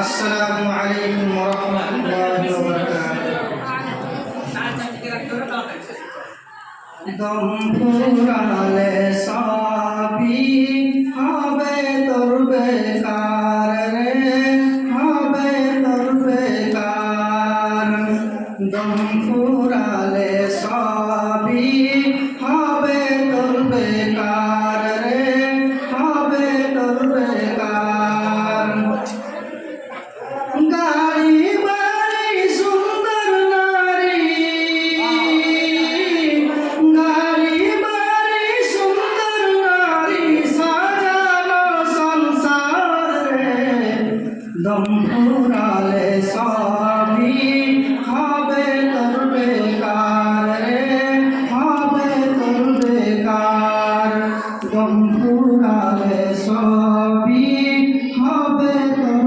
আসসালামু আলাইকুম ওয়া রাহমাতুল্লাহি ওয়া বারাকাতুহু। দম ফুরালে সবই হবে তোর বেকার রে, হবে তোর বেকার। দম ফুরালে সবই হবে তোর বেকার রে, হবে তোর বেকার। গাড়ি বাড়ি সুন্দর নারী, গাড়ি বাড়ি সুন্দর নারী সাজানো সংসার রে, দম ফুরালে সব